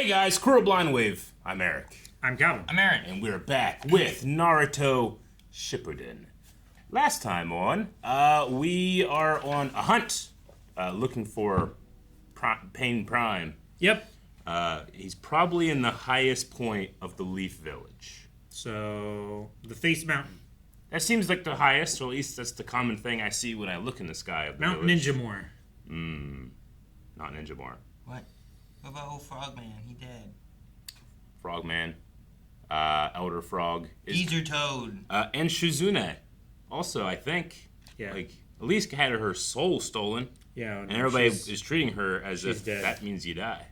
Hey guys, Squirrel Blind Wave. I'm Eric. I'm Calvin. I'm Aaron. And we're back with Naruto Shippuden. Last time on, we are on a hunt, looking for Pain Prime. Yep. He's probably in the highest point of the Leaf Village. So, the Face Mountain. That seems like the highest, or at least that's the common thing I see when I look in the sky of the Mount village. Ninja Moore. Not Ninja Moore. What? What about old Frogman? He dead. Frogman. Elder Frog. Geezer Toad. And Shizune. Also, I think. Yeah. Like, at least had her soul stolen. Yeah. And everybody is treating her as if dead. that means you die.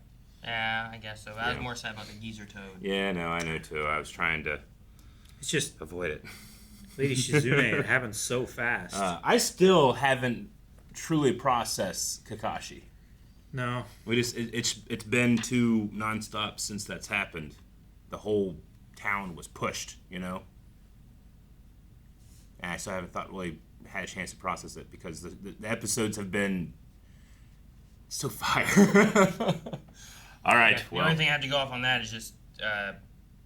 Yeah, I guess so. I was more sad about the Geezer Toad. Yeah, no, I know too. I was trying to It's just avoid it. Lady Shizune. It happens so fast. I still haven't truly processed Kakashi. No. It's been too nonstop since that's happened. The whole town was pushed, you know? And I still haven't really had a chance to process it because the episodes have been so fire. All right, The only thing I have to go off on that is just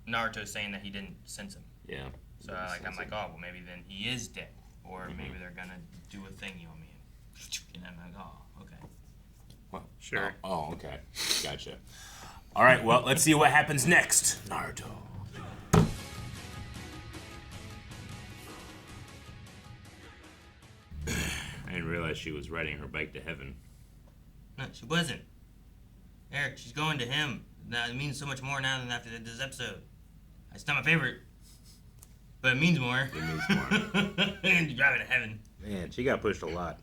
Naruto saying that he didn't sense him. Yeah. So I'm like, oh, well, maybe then he is dead. Or maybe they're going to do a thingy on me. And I'm like, oh, okay. Well, Sure. Oh, okay. Gotcha. All right, well, let's see what happens next. Naruto. I didn't realize she was riding her bike to heaven. No, she wasn't. Eric, she's going to him. Now, it means so much more now than after this episode. It's not my favorite. But it means more. It means more. And driving to heaven. Man, she got pushed a lot.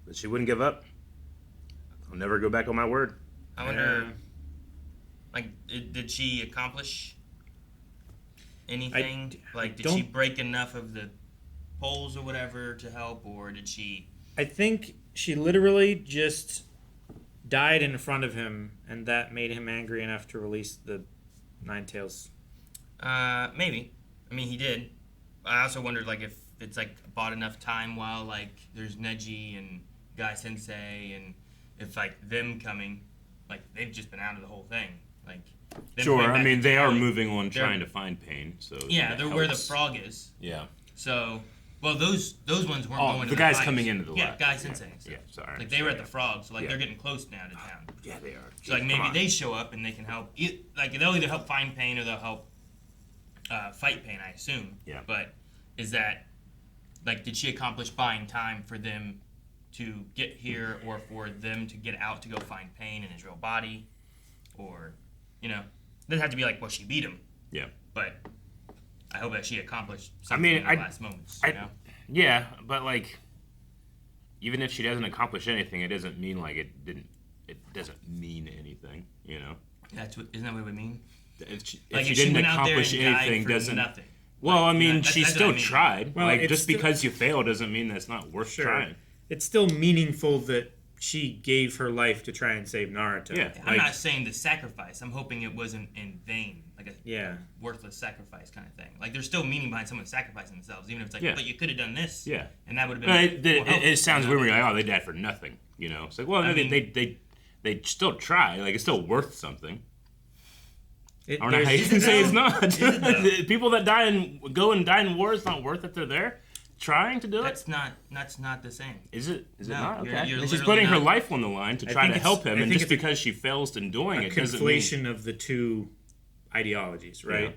But she wouldn't give up. I'll never go back on my word. I wonder, did she accomplish anything? Did she break enough of the poles or whatever to help, or did she... I think she literally just died in front of him, and that made him angry enough to release the Nine Tails. Maybe. I mean, he did. I also wondered, if it's, bought enough time while, there's Neji and Guy Sensei, and if, them coming, they've just been out of the whole thing. Them Sure, coming I back mean, to they are town, moving on trying to find Pain, so yeah, that they're where the helps. frog is. Yeah. So, well, those ones weren't going to the the guys fight. coming into the Yeah, lab. Guy Sensei. and stuff. Yeah, sorry. They were at the frog, so, Yeah. they're getting close now to town. Yeah, they are. So, maybe they show up and they can help. They'll either help find Pain or they'll help fight Pain, I assume. Yeah. But is that, did she accomplish buying time for them to get here or for them to get out to go find Pain in his real body? Or, it doesn't have to be well, she beat him. Yeah. But I hope that she accomplished something in the last moments, Yeah, but even if she doesn't accomplish anything, it doesn't mean it doesn't mean anything, you know? Isn't that what it would mean? If she If didn't went out there accomplish and died anything, for doesn't. nothing. Well, I mean, that's she what still I mean. tried. Well, it's just still- because you fail doesn't mean that's not worth trying. It's still meaningful that she gave her life to try and save Naruto. Yeah. I'm not saying the sacrifice. I'm hoping it wasn't in vain, Yeah. worthless sacrifice kind of thing. There's still meaning behind someone sacrificing themselves, even if it's Yeah. but you could have done this. Yeah. And that would have No, been. it sounds weird when you're oh, they died for nothing, you know? It's well, no, I mean- they still try. It's still worth something. I don't know There's- how you can say it's not. Is it though? People that go and die in war, it's not worth it. They're there trying to do it. That's not the same. Is it? Is it No, not? you're- Okay. you're She's literally putting her not- life on the line to try think to it's- help him, I and think just it's because she fails in doing a it doesn't mean. conflation of the two ideologies, right?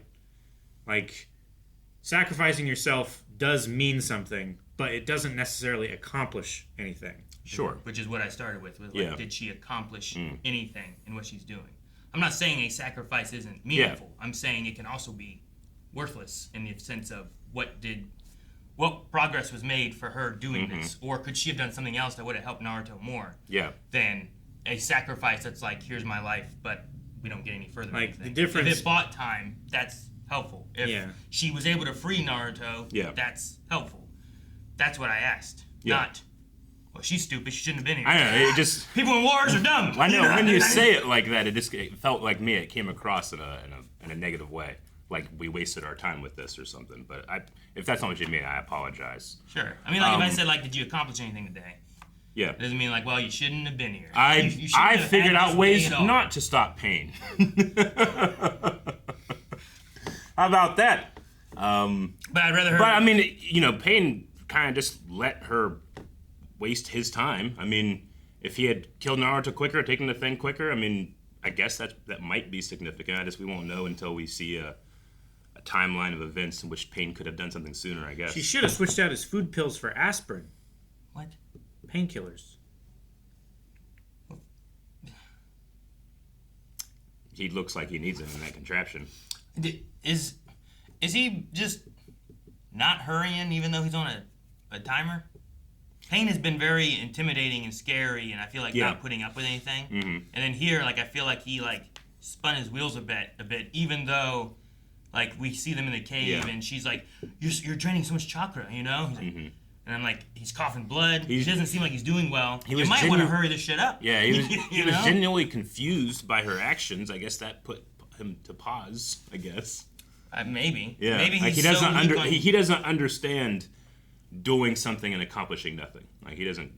Sacrificing yourself does mean something, but it doesn't necessarily accomplish anything. Sure. Which is what I started with. Yeah. Did she accomplish anything in what she's doing? I'm not saying a sacrifice isn't meaningful. I'm saying it can also be worthless in the sense of what progress was made for her doing this, or could she have done something else that would have helped Naruto more Yeah. than a sacrifice that's here's my life, but we don't get any further. The difference. If it bought time, that's helpful. If she was able to free Naruto, that's helpful. That's what I asked. Yeah. Not, well, she's stupid. She shouldn't have been here. I know. It just. People in wars are dumb. I know when you say it like that, it felt like me. It came across in a negative way, like we wasted our time with this or something. But if that's not what you mean, I apologize. Sure. I mean, if I said did you accomplish anything today? Yeah. It doesn't mean like, well, you shouldn't have been here. I shouldn't have figured had out this ways day at all. not to stop pain. How about that? But I'd rather her. But I mean, Pain kind of just let her waste his time. I mean, if he had killed Naruto quicker, taken the thing quicker, I mean, I guess that might be significant. I guess we won't know until we see a timeline of events in which Pain could have done something sooner, I guess. She should have switched out his food pills for aspirin. What? Painkillers. He looks like he needs them in that contraption. Is he just not hurrying even though he's on a timer? Pain has been very intimidating and scary, and I feel like not putting up with anything. Mm-hmm. And then here, like I feel like he like spun his wheels a bit, even though like we see them in the cave, and she's like, "You're draining so much chakra," He's like, and I'm like, he's coughing blood. He doesn't seem like he's doing well. You might want to hurry this shit up. Yeah, he was genuinely confused by her actions. I guess that put him to pause. I guess. Maybe. Yeah. Maybe like he's he doesn't understand doing something and accomplishing nothing. Like he doesn't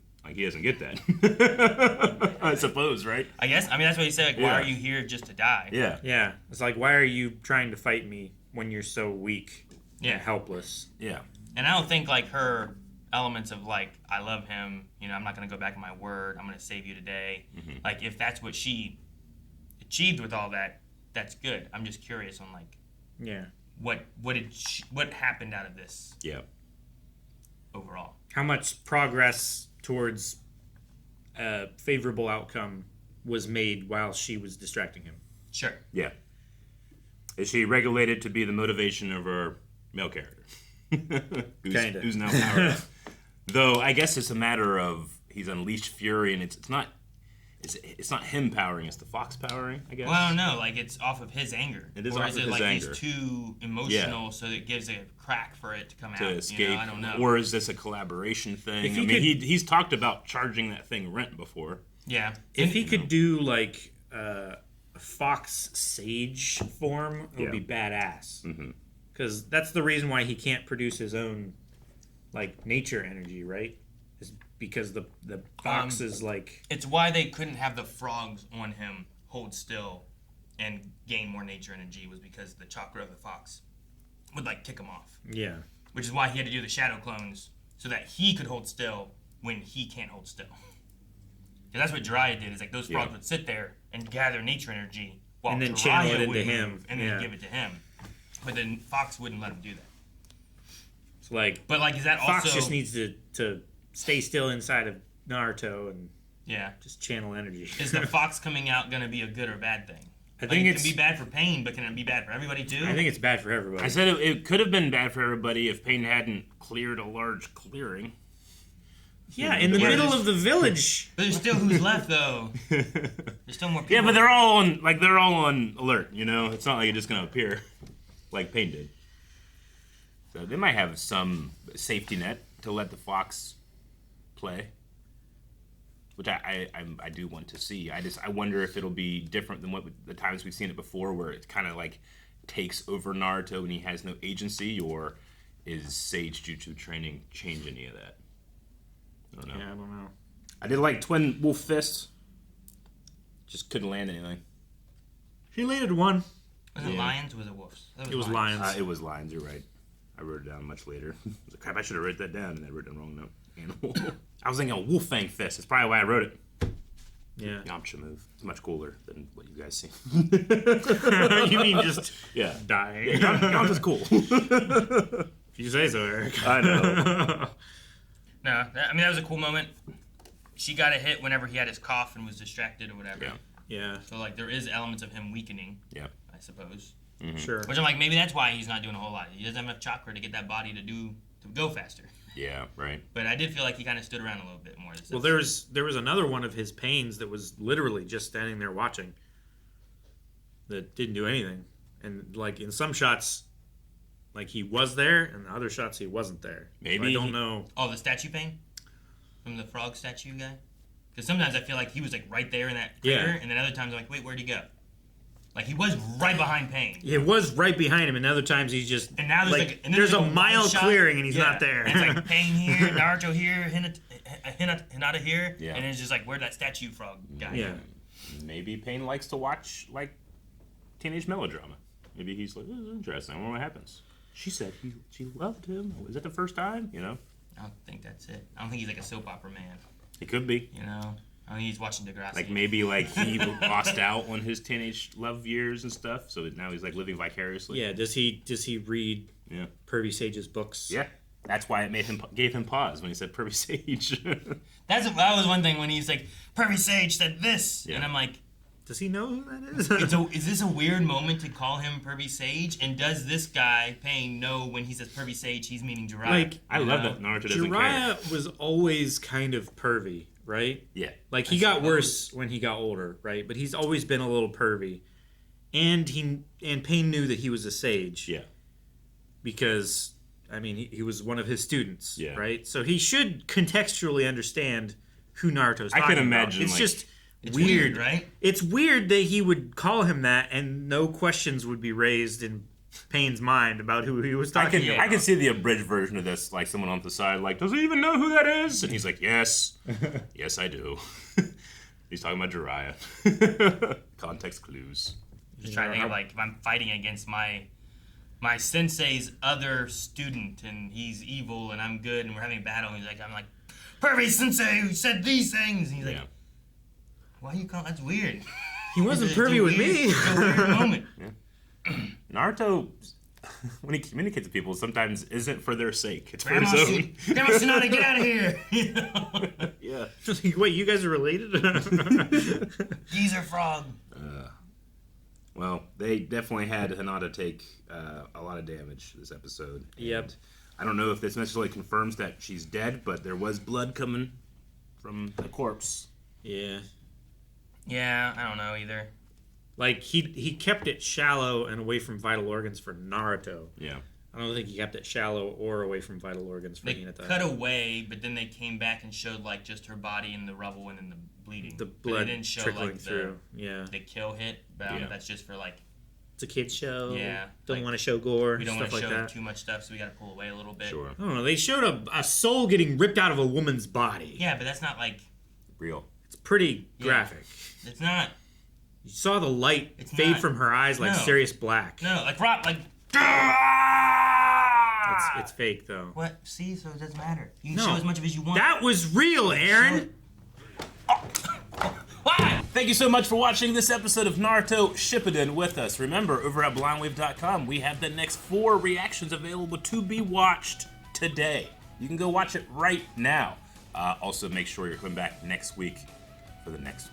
get that. I suppose, right? I guess. I mean, that's what he said. Like, why are you here just to die? Yeah. Yeah. It's like, why are you trying to fight me when you're so weak and helpless? Yeah. And I don't think like her elements of like, I love him, I'm not going to go back on my word, I'm going to save you today. Like, if that's what she achieved with all that, that's good. I'm just curious on like, what happened out of this? Yeah. Overall, how much progress towards a favorable outcome was made while she was distracting him? Sure. Yeah. Is she regulated to be the motivation of her male character? who's now powered up? Though I guess it's a matter of he's unleashed fury, and it's not him powering, it's the fox powering, I guess. Well, I don't know. Like, it's off of his anger. It is or off is of it his like anger. he's too emotional, so it gives a crack for it to come to out? escape, I don't know. or is this a collaboration thing? If he I mean, he's talked about charging that thing rent before. Yeah. If he could do like a Fox Sage form, it would be badass. Because that's the reason why he can't produce his own like nature energy, right? Is because the fox is like. It's why they couldn't have the frogs on him hold still and gain more nature energy, was because the chakra of the fox would like kick him off. Yeah. Which is why he had to do the shadow clones so that he could hold still when he can't hold still. Because that's what Jiraiya did. Is like those frogs would sit there and gather nature energy while And then Jiraiya channel it into would him. move and then give it to him. But then Fox wouldn't let him do that. It's like. But like, is that Fox also just needs to stay still inside of Naruto and yeah just channel energy. Is the fox coming out going to be a good or bad thing? I think it can be bad for Pain, but can it be bad for everybody too? I think it's bad for everybody. I said it could have been bad for everybody if Pain hadn't cleared a large clearing. Yeah, in the middle of the village. But there's still who's left though. There's still more people. Yeah, but they're all on alert. It's not like it's just gonna appear like Pain did. So they might have some safety net to let the fox play, which I do want to see. I wonder if it'll be different than what the times we've seen it before, where it kind of like takes over Naruto and he has no agency, or is Sage Jutsu training change any of that? I don't know. Yeah, I don't know. I did like twin wolf fists. Just couldn't land anything. He landed one. Was it lions or was it wolves? It was lions. It was lions. You're right. I wrote it down much later. I was like, crap, I should have wrote that down, and I wrote the wrong note. Animal. I was thinking a wolf fang fist. That's probably why I wrote it. Yeah. Yamcha move. It's much cooler than what you guys see. You mean just dying? Yamcha's cool. If you say so, Eric. I know. No, that was a cool moment. She got a hit whenever he had his cough and was distracted or whatever. Yeah. So like there is elements of him weakening. Yeah. I suppose. Mm-hmm. Sure. Which I'm like, maybe that's why he's not doing a whole lot. He doesn't have enough chakra to get that body to go faster. Yeah, right. But I did feel like he kind of stood around a little bit more. Well, there was another one of his pains that was literally just standing there watching. That didn't do anything, and like in some shots, like he was there, and the other shots he wasn't there. Maybe so I don't know. Oh, the statue pain from the frog statue guy. Because sometimes I feel like he was like right there in that crater, and then other times I'm like, wait, where'd he go? Like he was right behind Pain. It was right behind him, and other times he's just And now there's like there's a mile clearing and he's not there. And it's like Pain here, Naruto here, Hinata here, Yeah. and it's just like where'd that statue frog guy? Yeah. Maybe Pain likes to watch like teenage melodrama. Maybe he's like, this is interesting. I wonder what happens. She said she loved him. Was that the first time? You know? I don't think that's it. I don't think he's like a soap opera man. He could be. You know? I think he's watching Degrassi. Like maybe like he lost out on his teenage love years and stuff, so now he's like living vicariously. Yeah. Does he read Pervy Sage's books? Yeah. That's why it gave him pause when he said Pervy Sage. That was one thing when he's like, Pervy Sage said this, and I'm like, does he know who that is? is this a weird moment to call him Pervy Sage? And does this guy, Pain, know when he says Pervy Sage, he's meaning Jiraiya? Like, I love that Naruto doesn't care. Jiraiya was always kind of pervy, right? Yeah. Like he got worse when he got older, right? But he's always been a little pervy, and Pain knew that he was a sage. Yeah. Because I mean, he was one of his students, Yeah. right? So he should contextually understand who Naruto's talking I can about. imagine, It's like, just It's weird, right? It's weird that he would call him that and no questions would be raised in Pain's mind about who he was talking about. I can see the abridged version of this, like someone on the side, like, does he even know who that is? And he's like, yes. Yes, I do. He's talking about Jiraiya. Context clues. Just trying to think of like if I'm fighting against my sensei's other student and he's evil and I'm good and we're having a battle and I'm like, Pervy Sensei who said these things, and he's like, why are you calling that's weird? He wasn't It's a pervy with weird- me. It's a weird moment. Naruto, when he communicates with people, sometimes isn't for their sake. It's for Grandma his own. Tsunade, get out of here! You know? Yeah. Wait, you guys are related? Geezer frog. Well, they definitely had Hinata take a lot of damage this episode. Yep. And I don't know if this necessarily confirms that she's dead, but there was blood coming from the corpse. Yeah. Yeah, I don't know either. Like, he kept it shallow and away from vital organs for Naruto. Yeah. I don't think he kept it shallow or away from vital organs for They Hinata. cut away, but then they came back and showed like just her body in the rubble and in the bleeding. The But blood they didn't show trickling like through. Yeah. the kill hit. But I don't know if that's just for like It's a kid's show. Yeah, Don't like, want to show gore. we don't stuff want to like show that. too much stuff, so we got to pull away a little bit. Sure. I don't know. They showed a soul getting ripped out of a woman's body. Yeah, but that's not like Real. It's pretty graphic. it's not. You saw the light It's fade not. from her eyes like No. Sirius Black. No, like Rob, like. It's fake though. What? See, so it doesn't matter. You can No. show as much of it as you want. That was real, Aaron. Why? Thank you so much for watching this episode of Naruto Shippuden with us. Remember, over at blindwave.com, we have the next 4 reactions available to be watched today. You can go watch it right now. Also, make sure you're coming back next week for the next one.